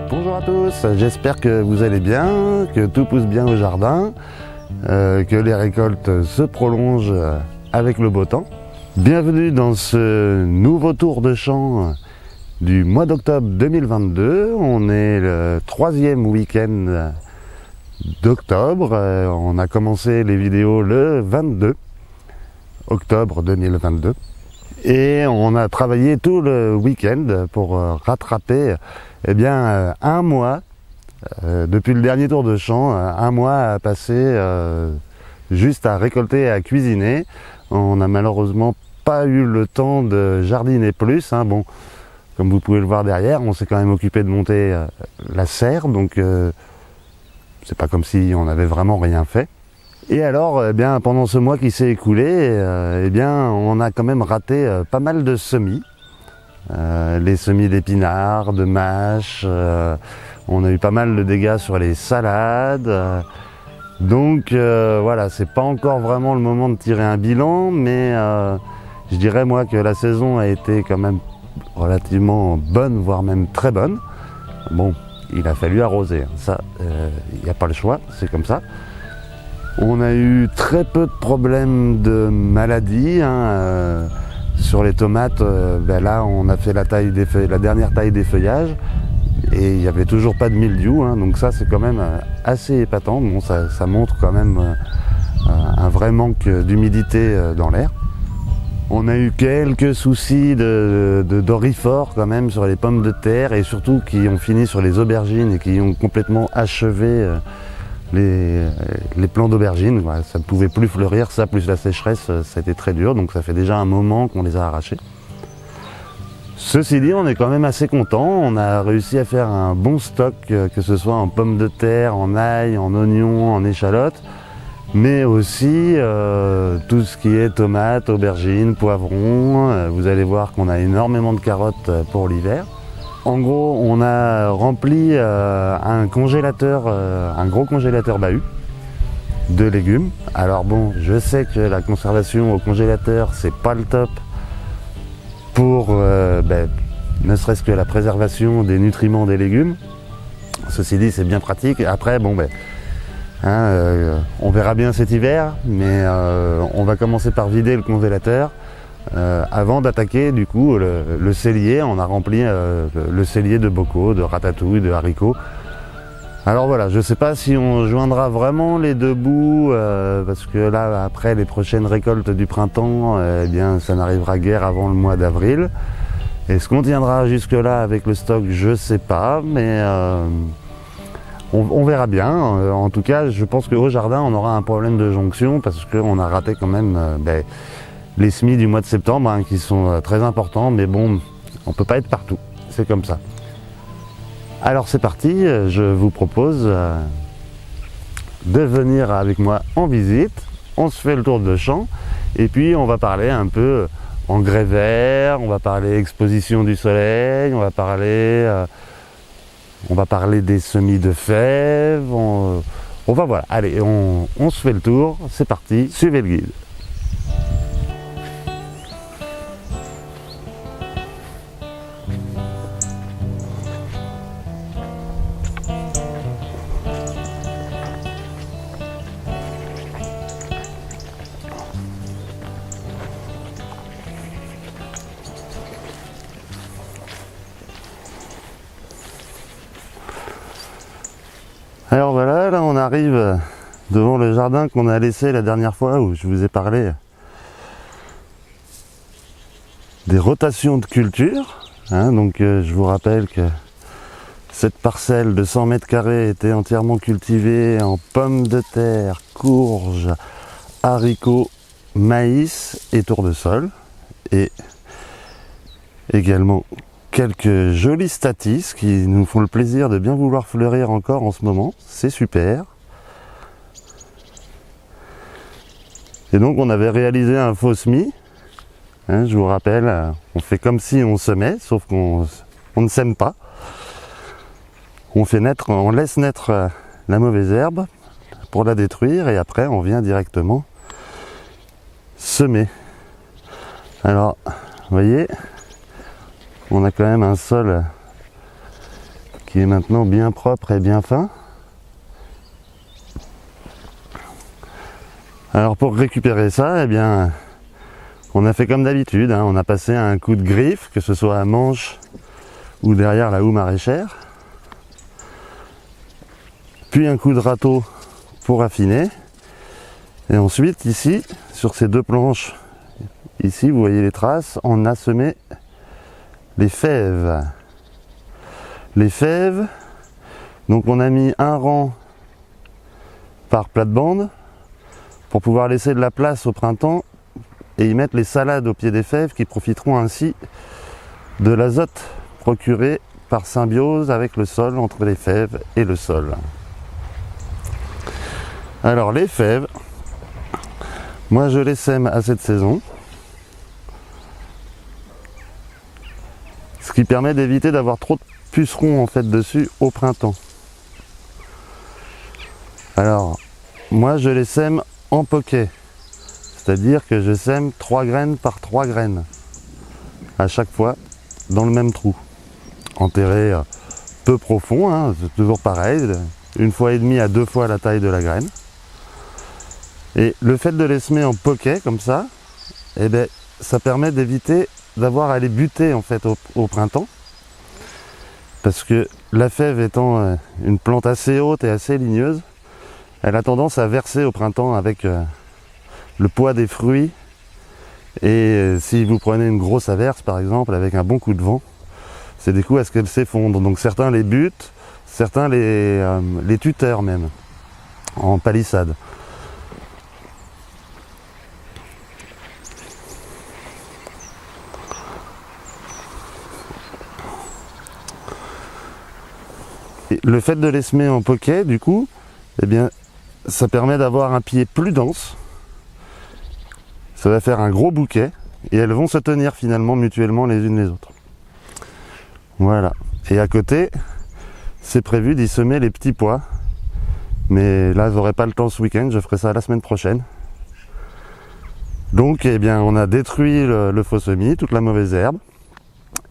Bonjour à tous, j'espère que vous allez bien, que tout pousse bien au jardin, que les récoltes se prolongent avec le beau temps. Bienvenue dans ce nouveau tour de champ du mois d'octobre 2022. On est le 3e week-end d'octobre. On a commencé les vidéos le 22 octobre 2022. Et on a travaillé tout le week-end pour rattraper un mois, depuis le dernier tour de champ, un mois à passer juste à récolter et à cuisiner. On n'a malheureusement pas eu le temps de jardiner plus. Bon, comme vous pouvez le voir derrière, on s'est quand même occupé de monter la serre, donc c'est pas comme si on avait vraiment rien fait. Et alors, pendant ce mois qui s'est écoulé, on a quand même raté pas mal de semis. Les semis d'épinards, de mâches, on a eu pas mal de dégâts sur les salades. Donc voilà, c'est pas encore vraiment le moment de tirer un bilan, mais je dirais moi que la saison a été quand même relativement bonne, voire même très bonne. Bon, il a fallu arroser, ça, il n'y a pas le choix, c'est comme ça. On a eu très peu de problèmes de maladies. Sur les tomates, là on a fait la dernière taille des feuillages et il n'y avait toujours pas de mildiou, donc ça c'est quand même assez épatant. Bon, ça montre quand même un vrai manque d'humidité dans l'air. On a eu quelques soucis de doryphore quand même sur les pommes de terre et surtout qui ont fini sur les aubergines et qui ont complètement achevé les plants d'aubergines. Voilà, ça ne pouvait plus fleurir, ça plus la sécheresse, ça a été très dur, donc ça fait déjà un moment qu'on les a arrachés. Ceci dit, on est quand même assez content, on a réussi à faire un bon stock, que ce soit en pommes de terre, en ail, en oignons, en échalotes, mais aussi tout ce qui est tomates, aubergines, poivrons. Vous allez voir qu'on a énormément de carottes pour l'hiver. En gros, on a rempli un congélateur, un gros congélateur bahut de légumes. Alors bon, je sais que la conservation au congélateur, c'est pas le top pour ne serait-ce que la préservation des nutriments des légumes. Ceci dit, c'est bien pratique. Après, bon, on verra bien cet hiver, mais on va commencer par vider le congélateur. Avant d'attaquer du coup le cellier. On a rempli le cellier de bocaux, de ratatouille, de haricots. Alors voilà, je ne sais pas si on joindra vraiment les deux bouts, parce que là après les prochaines récoltes du printemps, ça n'arrivera guère avant le mois d'avril. Est-ce qu'on tiendra jusque là avec le stock? Je ne sais pas, mais on verra bien. En tout cas, je pense qu'au jardin on aura un problème de jonction parce qu'on a raté quand même les semis du mois de septembre, qui sont très importants, mais bon, on ne peut pas être partout, c'est comme ça. Alors c'est parti, je vous propose de venir avec moi en visite. On se fait le tour de champ, et puis on va parler un peu engrais verts, on va parler exposition du soleil, on va parler des semis de fèves, on va voilà, allez, on se fait le tour, c'est parti, suivez le guide. Alors voilà, là on arrive devant le jardin qu'on a laissé la dernière fois où je vous ai parlé des rotations de culture. Donc je vous rappelle que cette parcelle de 100 mètres carrés était entièrement cultivée en pommes de terre, courges, haricots, maïs et tournesol. Et également quelques jolis statices qui nous font le plaisir de bien vouloir fleurir encore en ce moment, c'est super. Et donc on avait réalisé un faux semis, je vous rappelle, on fait comme si on semait, sauf qu'on ne sème pas. On laisse naître la mauvaise herbe pour la détruire et après on vient directement semer. Alors, vous voyez, on a quand même un sol qui est maintenant bien propre et bien fin. Alors pour récupérer ça, eh bien, on a fait comme d'habitude, hein, on a passé un coup de griffe, que ce soit à manche ou derrière la houe maraîchère, puis un coup de râteau pour affiner, et ensuite ici, sur ces deux planches, ici vous voyez les traces, on a semé les fèves. Les fèves, donc on a mis un rang par plate-bande pour pouvoir laisser de la place au printemps et y mettre les salades au pied des fèves qui profiteront ainsi de l'azote procuré par symbiose avec le sol, entre les fèves et le sol. Alors les fèves, moi je les sème à cette saison, ce qui permet d'éviter d'avoir trop de pucerons en fait dessus au printemps. Alors moi je les sème en poquet, c'est-à-dire que je sème 3 graines par 3 graines à chaque fois dans le même trou, enterré peu profond, hein, c'est toujours pareil, 1,5 fois à 2 fois la taille de la graine. Et le fait de les semer en poquet comme ça, eh ben, ça permet d'éviter d'avoir à les buter en fait au printemps, parce que la fève étant une plante assez haute et assez ligneuse, elle a tendance à verser au printemps avec le poids des fruits, et si vous prenez une grosse averse par exemple avec un bon coup de vent, c'est des coups à ce qu'elle s'effondre. Donc certains les butent, certains les tuteur même en palissade. Et le fait de les semer en poquet, du coup, eh bien, ça permet d'avoir un pied plus dense. Ça va faire un gros bouquet et elles vont se tenir finalement mutuellement les unes les autres. Voilà. Et à côté, c'est prévu d'y semer les petits pois. Mais là, j'aurai pas le temps ce week-end, je ferai ça la semaine prochaine. Donc, eh bien, on a détruit le faux semis, toute la mauvaise herbe,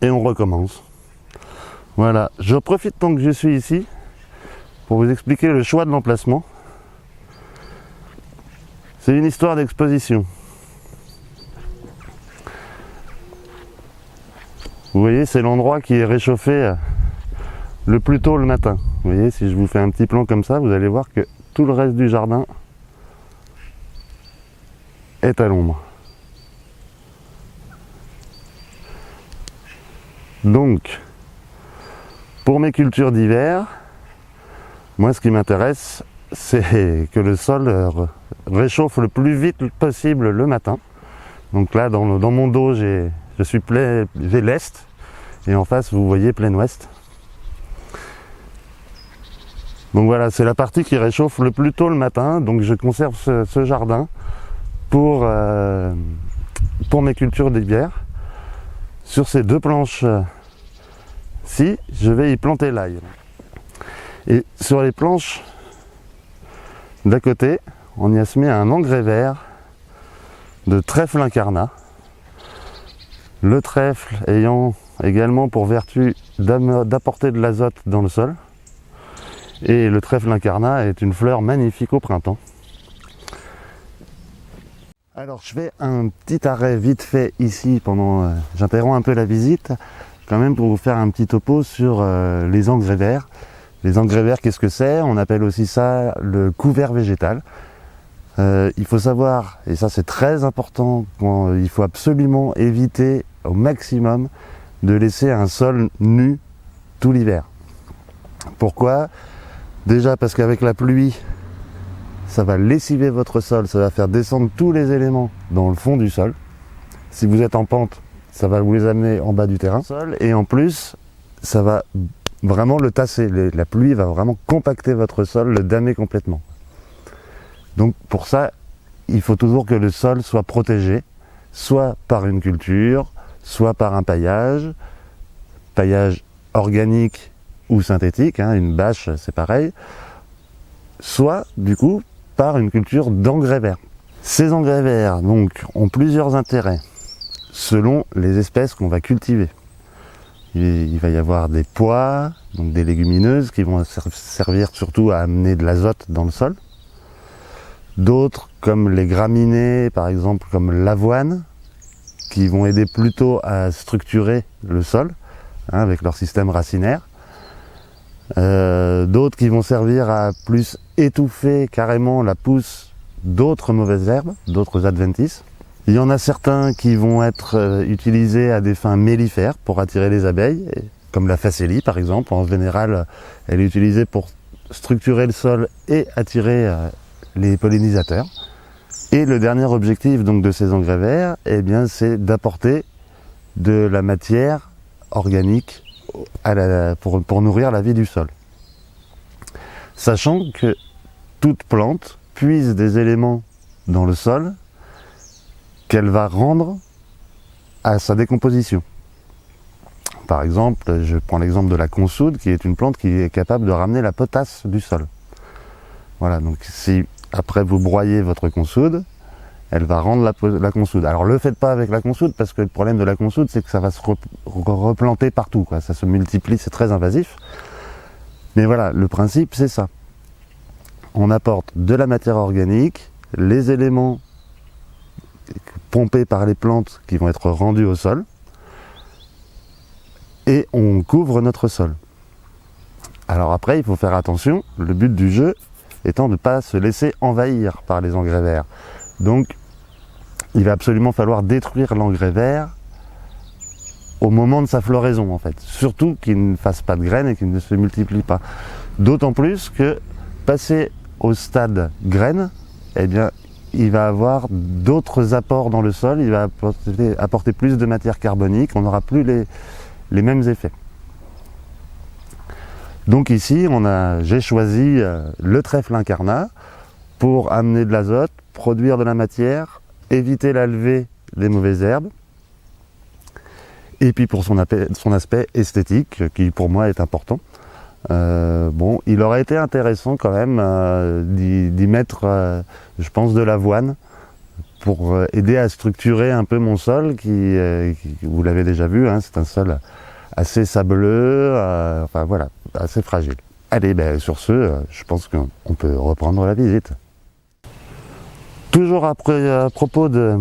et on recommence. Voilà, je profite tant que je suis ici pour vous expliquer le choix de l'emplacement. C'est une histoire d'exposition. Vous voyez, c'est l'endroit qui est réchauffé le plus tôt le matin. Vous voyez, si je vous fais un petit plan comme ça, vous allez voir que tout le reste du jardin est à l'ombre. Donc, pour mes cultures d'hiver, moi ce qui m'intéresse, c'est que le sol réchauffe le plus vite possible le matin. Donc là, dans mon dos, j'ai l'est, et en face, vous voyez plein ouest. Donc voilà, c'est la partie qui réchauffe le plus tôt le matin, donc je conserve ce jardin pour mes cultures d'hiver. Sur ces deux planches, si je vais y planter l'ail. Et sur les planches d'à côté, on y a semé un engrais vert de trèfle incarnat. Le trèfle ayant également pour vertu d'apporter de l'azote dans le sol. Et le trèfle incarnat est une fleur magnifique au printemps. Alors je fais un petit arrêt vite fait ici pendant, j'interromps un peu la visite, quand même pour vous faire un petit topo sur les engrais verts. Les engrais verts, qu'est-ce que c'est? On appelle aussi ça le couvert végétal. Il faut savoir, et ça c'est très important, il faut absolument éviter au maximum de laisser un sol nu tout l'hiver. Pourquoi? Déjà parce qu'avec la pluie, ça va lessiver votre sol, ça va faire descendre tous les éléments dans le fond du sol. Si vous êtes en pente, ça va vous les amener en bas du terrain. Et en plus, ça va vraiment le tasser. La pluie va vraiment compacter votre sol, le damer complètement. Donc pour ça, il faut toujours que le sol soit protégé, soit par une culture, soit par un paillage organique ou synthétique, hein, une bâche c'est pareil, soit du coup par une culture d'engrais verts. Ces engrais verts donc ont plusieurs intérêts selon les espèces qu'on va cultiver. il va y avoir des pois, donc des légumineuses qui vont servir surtout à amener de l'azote dans le sol. D'autres comme les graminées, par exemple comme l'avoine, qui vont aider plutôt à structurer le sol, hein, avec leur système racinaire. D'autres qui vont servir à plus étouffer carrément la pousse d'autres mauvaises herbes, d'autres adventices. Il y en a certains qui vont être utilisés à des fins mellifères pour attirer les abeilles, comme la facélie par exemple. En général, elle est utilisée pour structurer le sol et attirer les pollinisateurs. Et le dernier objectif donc de ces engrais verts, eh bien, c'est d'apporter de la matière organique pour nourrir la vie du sol. Sachant que toute plante puise des éléments dans le sol qu'elle va rendre à sa décomposition. Par exemple, je prends l'exemple de la consoude, qui est une plante qui est capable de ramener la potasse du sol. Voilà, donc si après vous broyez votre consoude, elle va rendre la consoude. Alors le faites pas avec la consoude, parce que le problème de la consoude, c'est que ça va se replanter partout, quoi. Ça se multiplie, c'est très invasif. Mais voilà, le principe c'est ça. On apporte de la matière organique, les éléments pompés par les plantes qui vont être rendus au sol, et on couvre notre sol. Alors après, il faut faire attention, le but du jeu étant de ne pas se laisser envahir par les engrais verts. Donc, il va absolument falloir détruire l'engrais vert au moment de sa floraison, en fait. Surtout qu'il ne fasse pas de graines et qu'il ne se multiplie pas. D'autant plus que, passé au stade graines, eh bien, il va avoir d'autres apports dans le sol, il va apporter plus de matière carbonique, on n'aura plus les mêmes effets. Donc ici, j'ai choisi le trèfle incarnat pour amener de l'azote, produire de la matière, éviter la levée des mauvaises herbes, et puis pour son aspect esthétique, qui pour moi est important. Bon, il aurait été intéressant quand même d'y mettre, je pense, de l'avoine pour aider à structurer un peu mon sol qui vous l'avez déjà vu, hein, c'est un sol assez sableux, enfin voilà, assez fragile. Allez, ben, sur ce, je pense qu'on peut reprendre la visite. Toujours à propos de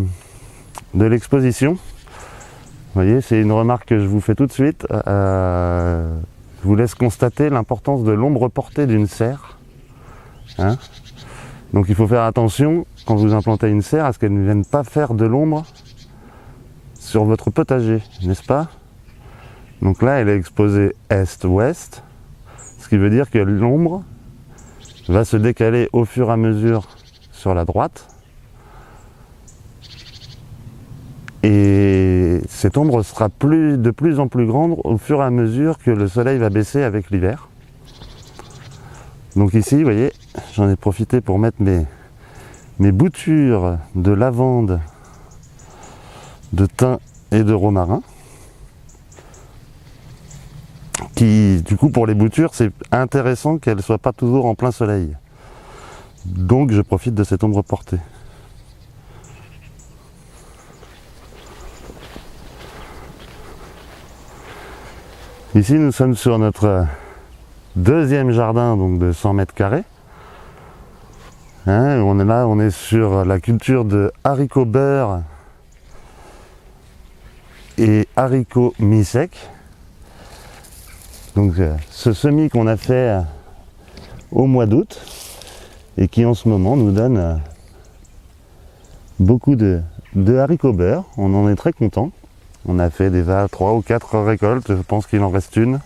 l'exposition, vous voyez, c'est une remarque que je vous fais tout de suite. Je vous laisse constater l'importance de l'ombre portée d'une serre. Hein, donc il faut faire attention, quand vous implantez une serre, à ce qu'elle ne vienne pas faire de l'ombre sur votre potager, n'est-ce pas? Donc là, elle est exposée est-ouest, ce qui veut dire que l'ombre va se décaler au fur et à mesure sur la droite. Et cette ombre sera de plus en plus grande au fur et à mesure que le soleil va baisser avec l'hiver. Donc ici, vous voyez, j'en ai profité pour mettre mes boutures de lavande, de thym et de romarin. Qui, du coup, pour les boutures, c'est intéressant qu'elles ne soient pas toujours en plein soleil. Donc je profite de cette ombre portée. Ici, nous sommes sur notre deuxième jardin, donc de 100 mètres carrés. Hein, on est sur la culture de haricots beurre et haricots mi-secs. Donc ce semis qu'on a fait au mois d'août et qui en ce moment nous donne beaucoup de haricots beurre. On en est très content. On a fait déjà 3 ou 4 récoltes, je pense qu'il en reste une.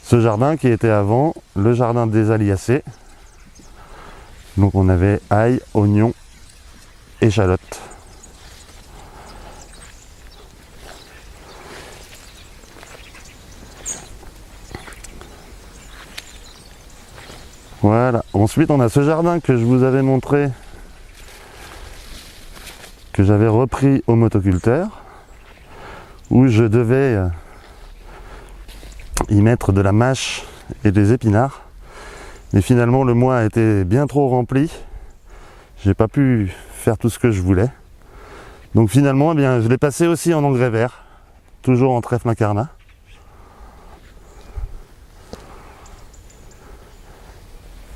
Ce jardin qui était avant le jardin des Aliacées. Donc on avait ail, oignons, échalotes. Voilà. Ensuite on a ce jardin que je vous avais montré, que j'avais repris au motoculteur, où je devais y mettre de la mâche et des épinards. Mais finalement le mois a été bien trop rempli. J'ai pas pu faire tout ce que je voulais. Donc finalement, eh bien, je l'ai passé aussi en engrais vert, toujours en trèfle incarnat.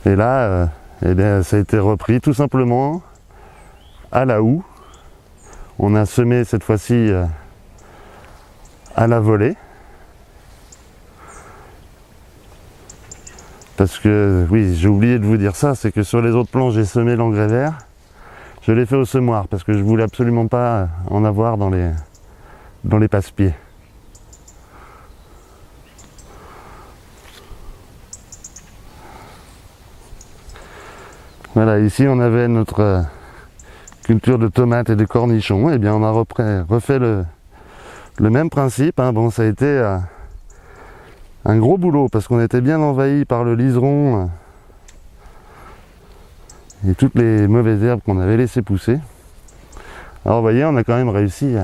Et là, eh bien, ça a été repris tout simplement à la houe. On a semé cette fois-ci à la volée. Parce que, oui, j'ai oublié de vous dire ça, c'est que sur les autres plants, j'ai semé l'engrais vert. Je l'ai fait au semoir parce que je voulais absolument pas en avoir dans les passe-pieds. Voilà, ici on avait notre culture de tomates et de cornichons. Et bien on a refait le même principe. Hein. Bon, ça a été un gros boulot parce qu'on était bien envahi par le liseron et toutes les mauvaises herbes qu'on avait laissé pousser. Alors vous voyez, on a quand même réussi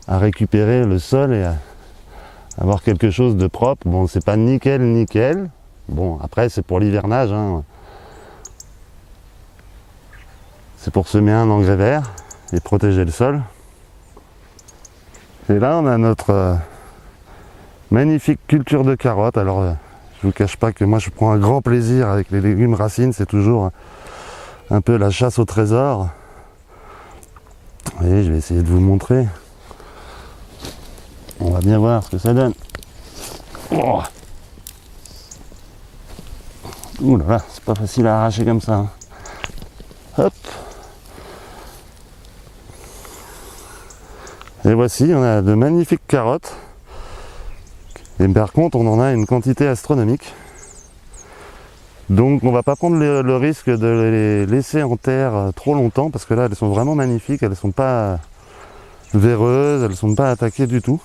à récupérer le sol et à avoir quelque chose de propre. Bon, c'est pas nickel. Bon, après c'est pour l'hivernage. Hein. C'est pour semer un engrais vert et protéger le sol. Et là on a notre magnifique culture de carottes. Alors je vous cache pas que moi je prends un grand plaisir avec les légumes racines, c'est toujours un peu la chasse au trésor. Et je vais essayer de vous montrer. On va bien voir ce que ça donne. Oh, ouh là là, c'est pas facile à arracher comme ça. Hein. Hop. Et voici, on a de magnifiques carottes. Et par contre, on en a une quantité astronomique. Donc on va pas prendre le risque de les laisser en terre trop longtemps, parce que là, elles sont vraiment magnifiques. Elles sont pas véreuses, elles sont pas attaquées du tout.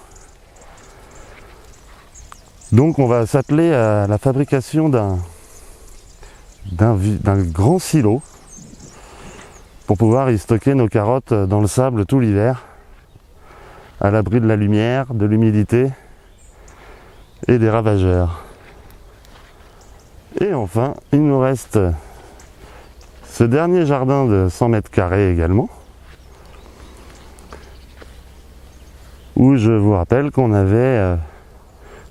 Donc on va s'atteler à la fabrication d'un grand silo pour pouvoir y stocker nos carottes dans le sable tout l'hiver, à l'abri de la lumière, de l'humidité et des ravageurs. Et enfin, il nous reste ce dernier jardin de 100 mètres carrés également, où je vous rappelle qu'on avait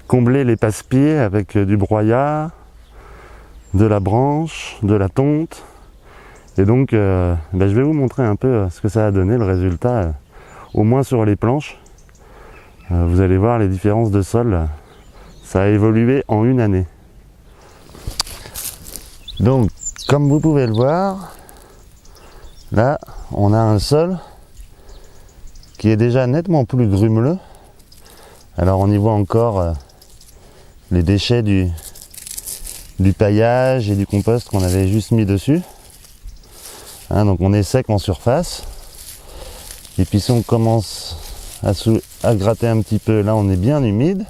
comblé les passe-pieds avec du broyat, de la branche, de la tonte. Et donc, je vais vous montrer un peu ce que ça a donné, le résultat, au moins sur les planches. Vous allez voir les différences de sol. Ça a évolué en une année. Donc, comme vous pouvez le voir, là, on a un sol qui est déjà nettement plus grumeleux. Alors, on y voit encore les déchets du paillage et du compost qu'on avait juste mis dessus. Hein, donc, on est sec en surface. Et puis, si on commence à gratter un petit peu, là, on est bien humide.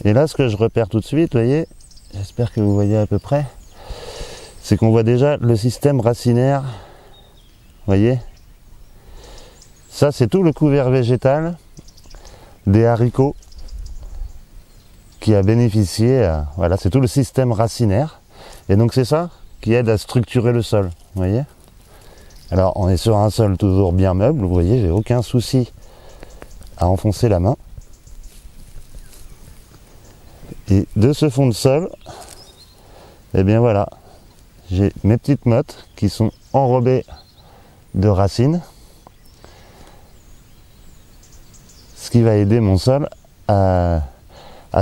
Et là, ce que je repère tout de suite, vous voyez, j'espère que vous voyez à peu près, c'est qu'on voit déjà le système racinaire. Vous voyez, ça, c'est tout le couvert végétal des haricots qui a bénéficié, voilà, c'est tout le système racinaire. Et donc, c'est ça qui aide à structurer le sol. Vous voyez. Alors, on est sur un sol toujours bien meuble. Vous voyez, j'ai aucun souci à enfoncer la main. Et de ce fond de sol, eh bien voilà, j'ai mes petites mottes qui sont enrobées de racines, ce qui va aider mon sol à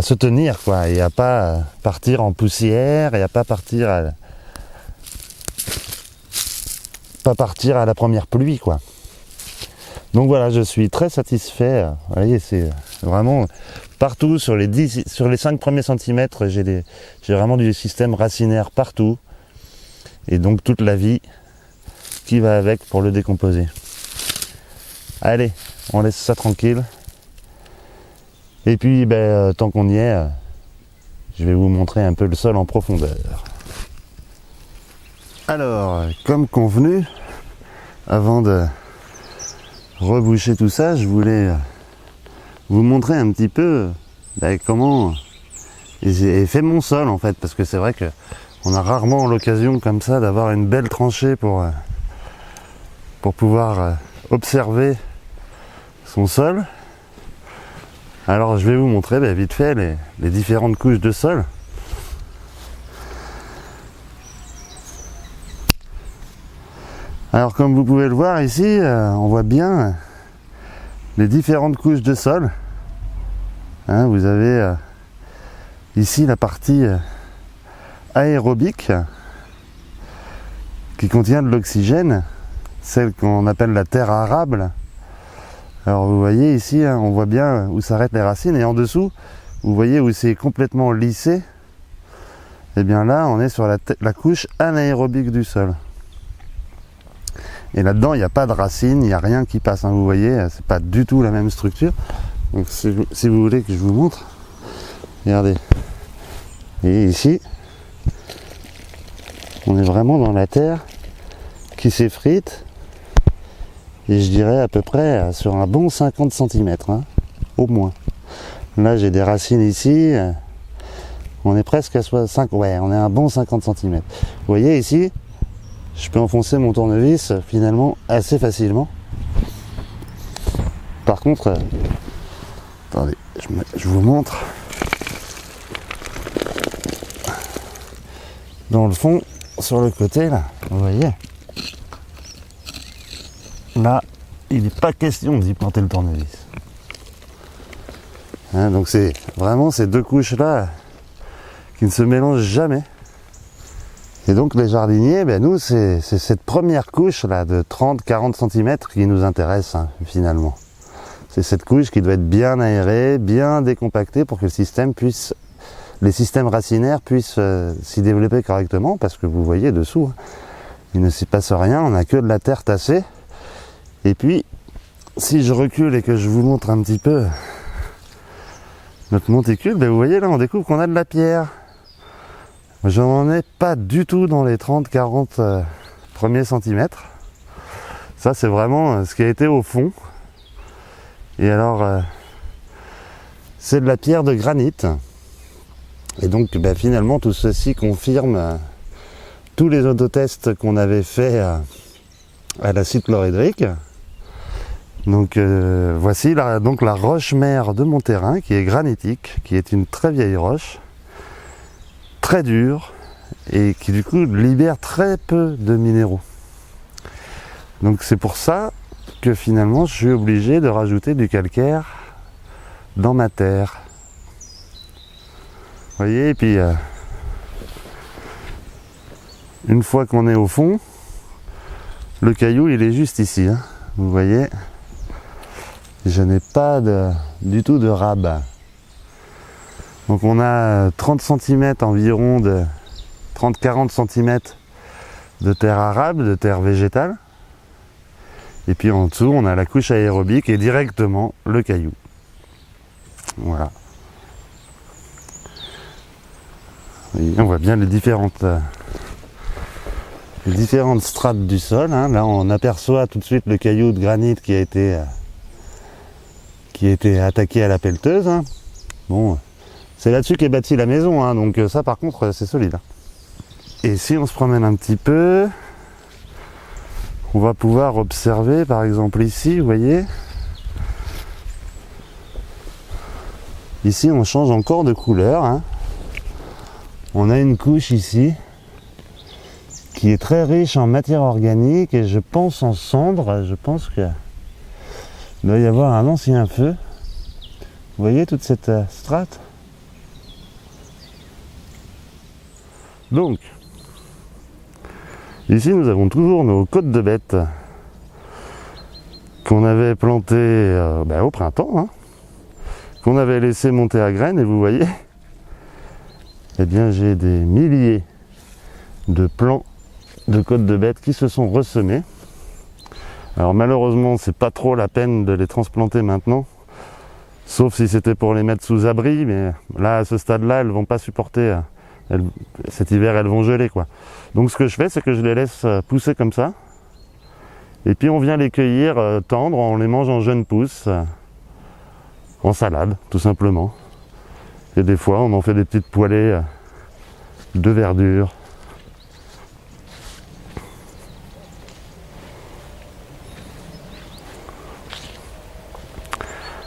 se tenir, quoi, et à pas partir en poussière, et à pas partir à la première pluie, quoi. Donc voilà, je suis très satisfait. Vous voyez, c'est vraiment partout sur les 5 premiers centimètres, j'ai vraiment du système racinaire partout. Et donc toute la vie qui va avec pour le décomposer. Allez, on laisse ça tranquille. Et puis, tant qu'on y est, je vais vous montrer un peu le sol en profondeur. Alors, comme convenu, avant de reboucher tout ça, je voulais vous montrer un petit peu comment j'ai fait mon sol en fait, parce que c'est vrai que on a rarement l'occasion comme ça d'avoir une belle tranchée pour pouvoir observer son sol. Alors je vais vous montrer vite fait les différentes couches de sol. Alors comme vous pouvez le voir ici, on voit bien les différentes couches de sol. Hein, vous avez ici la partie aérobique qui contient de l'oxygène, celle qu'on appelle la terre arable. Alors vous voyez ici, hein, on voit bien où s'arrêtent les racines, et en dessous, vous voyez où c'est complètement lissé. Et bien là, on est sur la couche anaérobique du sol. Et là-dedans, il n'y a pas de racines, il n'y a rien qui passe. Hein, vous voyez, c'est pas du tout la même structure. Donc si vous voulez que je vous montre, regardez. Et ici, on est vraiment dans la terre qui s'effrite. Et je dirais à peu près sur un bon 50 cm, hein, au moins. Là, j'ai des racines ici. On est presque à 5, ouais, on est à un bon 50 cm. Vous voyez ici, je peux enfoncer mon tournevis finalement assez facilement. Par contre, attendez, je vous montre. Dans le fond, sur le côté là, vous voyez, là, il n'est pas question d'y planter le tournevis. Hein, donc c'est vraiment ces deux couches là qui ne se mélangent jamais. Et donc les jardiniers, ben nous c'est cette première couche là de 30-40 cm qui nous intéresse, hein, finalement. C'est cette couche qui doit être bien aérée, bien décompactée pour que les systèmes racinaires puissent s'y développer correctement, parce que vous voyez dessous, hein, il ne s'y passe rien, on n'a que de la terre tassée. Et puis, si je recule et que je vous montre un petit peu notre monticule, ben vous voyez là, on découvre qu'on a de la pierre. Je n'en ai pas du tout dans les 30-40 premiers centimètres. Ça, c'est vraiment ce qui a été au fond. Et alors, c'est de la pierre de granit. Et donc, ben, finalement, tout ceci confirme tous les autotests qu'on avait fait à l'acide chlorhydrique. Donc, voici la roche-mère de mon terrain, qui est granitique, qui est une très vieille roche, très dure, et qui du coup libère très peu de minéraux. Donc c'est pour ça que finalement je suis obligé de rajouter du calcaire dans ma terre. Vous voyez, et puis une fois qu'on est au fond, le caillou il est juste ici, hein. Vous voyez, je n'ai pas du tout de rab. Donc on a 30 cm environ, 30-40 cm de terre arable, de terre végétale. Et puis en dessous, on a la couche aérobique et directement le caillou. Voilà. Et on voit bien les différentes strates du sol, hein. Là, on aperçoit tout de suite le caillou de granit qui a été attaqué à la pelleteuse, hein. Bon. C'est là-dessus qu'est bâtie la maison, hein, donc ça par contre c'est solide. Et si on se promène un petit peu, on va pouvoir observer par exemple ici, vous voyez, ici on change encore de couleur, hein. On a une couche ici qui est très riche en matière organique et je pense en cendres. Je pense qu'il doit y avoir un ancien feu. Vous voyez toute cette strate? Donc, ici nous avons toujours nos côtes de bêtes qu'on avait plantées au printemps, hein, qu'on avait laissé monter à graines, et vous voyez, eh bien j'ai des milliers de plants de côtes de bêtes qui se sont ressemés. Alors malheureusement c'est pas trop la peine de les transplanter maintenant, sauf si c'était pour les mettre sous abri, mais là à ce stade là elles vont pas supporter. Cet hiver elles vont geler quoi. Donc ce que je fais, c'est que je les laisse pousser comme ça, et puis on vient les cueillir tendres, on les mange en jeunes pousses, en salade tout simplement, et des fois on en fait des petites poêlées de verdure.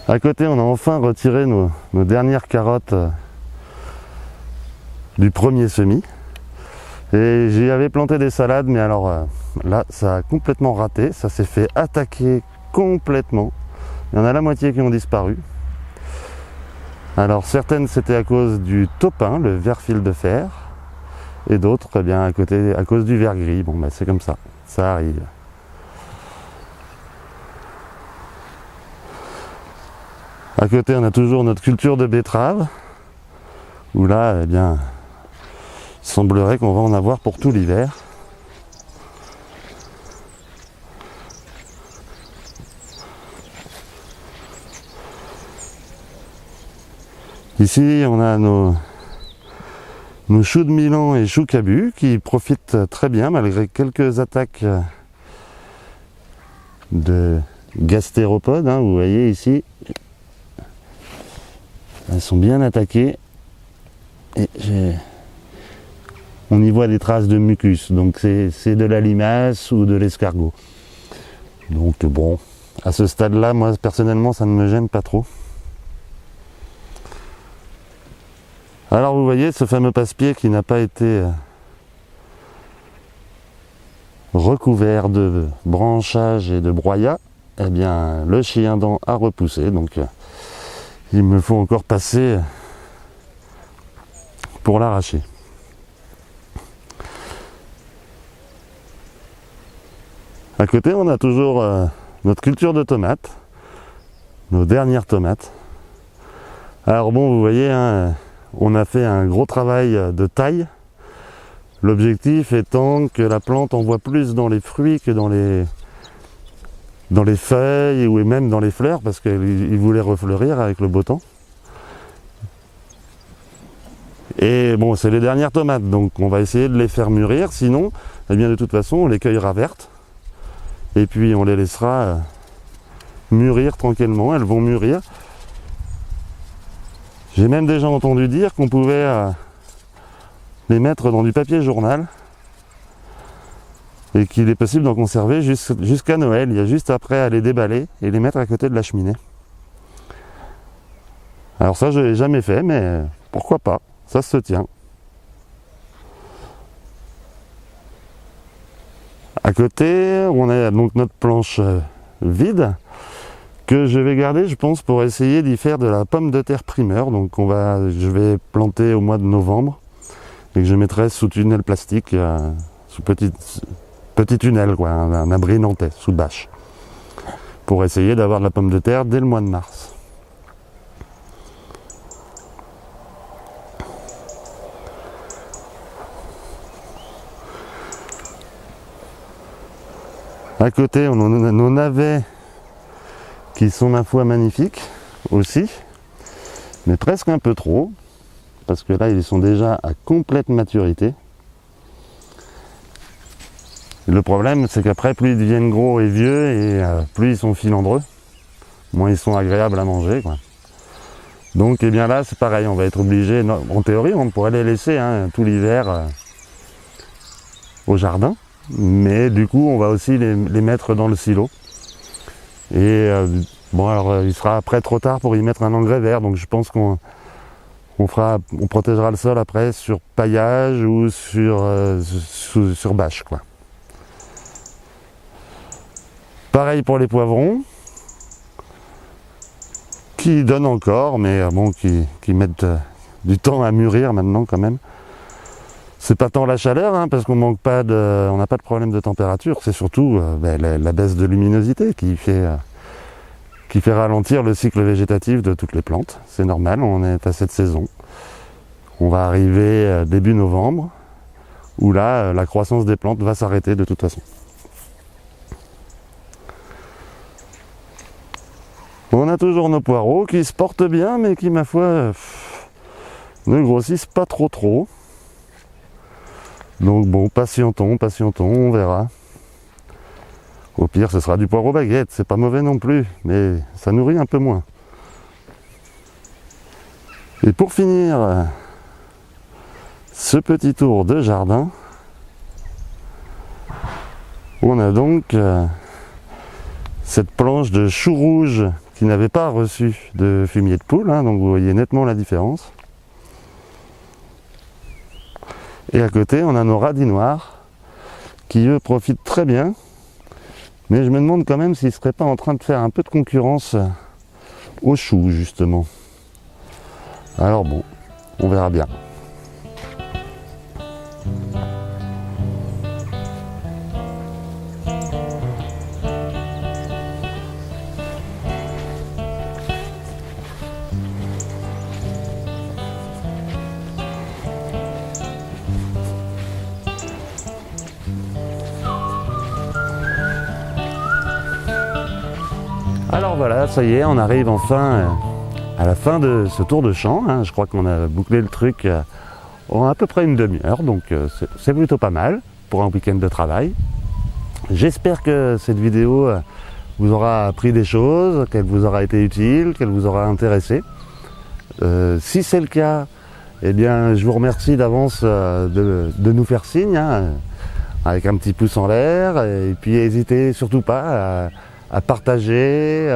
À côté, on a enfin retiré nos dernières carottes du premier semis. Et j'y avais planté des salades, mais alors Là, ça a complètement raté, ça s'est fait attaquer complètement. Il y en a la moitié qui ont disparu. Alors certaines c'était à cause du topin, le ver fil de fer, et d'autres eh bien à cause du ver gris. Bon, c'est comme ça arrive. À côté, on a toujours notre culture de betterave, où là, eh bien, il semblerait qu'on va en avoir pour tout l'hiver. Ici, on a nos choux de Milan et choux cabu qui profitent très bien malgré quelques attaques de gastéropodes. Vous voyez ici, elles sont bien attaquées et on y voit des traces de mucus, donc c'est de la limace ou de l'escargot. Donc bon, à ce stade-là, moi personnellement, ça ne me gêne pas trop. Alors vous voyez ce fameux passe-pied qui n'a pas été recouvert de branchage et de broyat, eh bien le chien-dent a repoussé, donc il me faut encore passer pour l'arracher. À côté, on a toujours notre culture de tomates, nos dernières tomates. Alors bon, vous voyez, on a fait un gros travail de taille. L'objectif étant que la plante envoie plus dans les fruits que dans les feuilles ou même dans les fleurs, parce qu'il voulait refleurir avec le beau temps. Et bon, c'est les dernières tomates, donc on va essayer de les faire mûrir, sinon, eh bien de toute façon, on les cueillera vertes. Et puis on les laissera mûrir tranquillement, elles vont mûrir. J'ai même déjà entendu dire qu'on pouvait les mettre dans du papier journal et qu'il est possible d'en conserver jusqu'à Noël. Il y a juste après à les déballer et les mettre à côté de la cheminée. Alors ça, je l'ai jamais fait, mais pourquoi pas, ça se tient. À côté, on a donc notre planche vide que je vais garder, je pense, pour essayer d'y faire de la pomme de terre primeur. Donc je vais planter au mois de novembre et que je mettrai sous tunnel plastique, sous petit tunnel, quoi, un abri nantais, sous bâche, pour essayer d'avoir de la pomme de terre dès le mois de mars. À côté, on a nos navets qui sont, ma foi, magnifiques aussi, mais presque un peu trop, parce que là, ils sont déjà à complète maturité. Et le problème, c'est qu'après, plus ils deviennent gros et vieux, et plus ils sont filandreux, moins ils sont agréables à manger, quoi. Donc, eh bien là, c'est pareil, on va être obligé, en théorie, on pourrait les laisser tout l'hiver au jardin. Mais du coup, on va aussi les mettre dans le silo. Et bon, alors il sera après trop tard pour y mettre un engrais vert. Donc je pense qu'on protégera le sol après sur paillage ou sur bâche, quoi. Pareil pour les poivrons, qui donnent encore, mais bon, qui mettent du temps à mûrir maintenant quand même. C'est pas tant la chaleur, parce qu'on n'a pas de problème de température, c'est surtout la baisse de luminosité qui fait ralentir le cycle végétatif de toutes les plantes. C'est normal, on est à cette saison. On va arriver début novembre, où là, la croissance des plantes va s'arrêter de toute façon. On a toujours nos poireaux qui se portent bien, mais qui, ma foi, ne grossissent pas trop. Donc bon, patientons, on verra. Au pire, ce sera du poireau baguette, c'est pas mauvais non plus, mais ça nourrit un peu moins. Et pour finir ce petit tour de jardin, on a donc cette planche de chou rouge qui n'avait pas reçu de fumier de poule, donc vous voyez nettement la différence. Et à côté, on a nos radis noirs qui eux profitent très bien. Mais je me demande quand même s'ils ne seraient pas en train de faire un peu de concurrence aux choux justement. Alors bon, on verra bien. Alors voilà, ça y est, on arrive enfin à la fin de ce tour de champ. Hein. Je crois qu'on a bouclé le truc en à peu près une demi-heure, donc c'est plutôt pas mal pour un week-end de travail. J'espère que cette vidéo vous aura appris des choses, qu'elle vous aura été utile, qu'elle vous aura intéressé. Si c'est le cas, eh bien, je vous remercie d'avance de nous faire signe, hein, avec un petit pouce en l'air, et puis n'hésitez surtout pas à partager,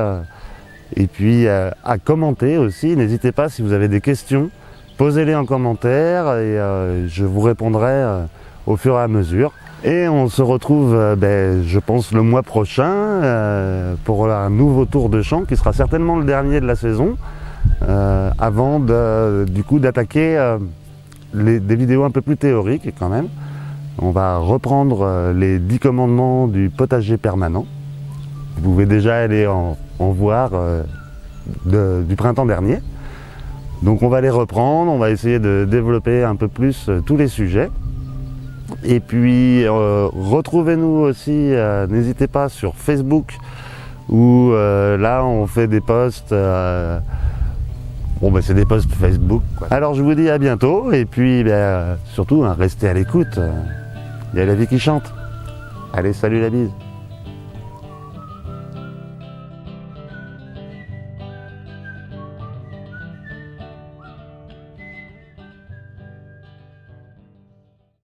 et puis à commenter aussi. N'hésitez pas, si vous avez des questions, posez-les en commentaire, et je vous répondrai au fur et à mesure. Et on se retrouve, je pense, le mois prochain pour un nouveau tour de champ, qui sera certainement le dernier de la saison, avant du coup d'attaquer des vidéos un peu plus théoriques quand même. On va reprendre les 10 commandements du potager permanent. Vous pouvez déjà aller en voir du printemps dernier. Donc on va les reprendre, on va essayer de développer un peu plus tous les sujets. Et puis retrouvez-nous aussi, n'hésitez pas, sur Facebook, où là on fait des posts, c'est des posts Facebook, quoi. Alors je vous dis à bientôt, et puis surtout restez à l'écoute, il y a la vie qui chante. Allez, salut la bise.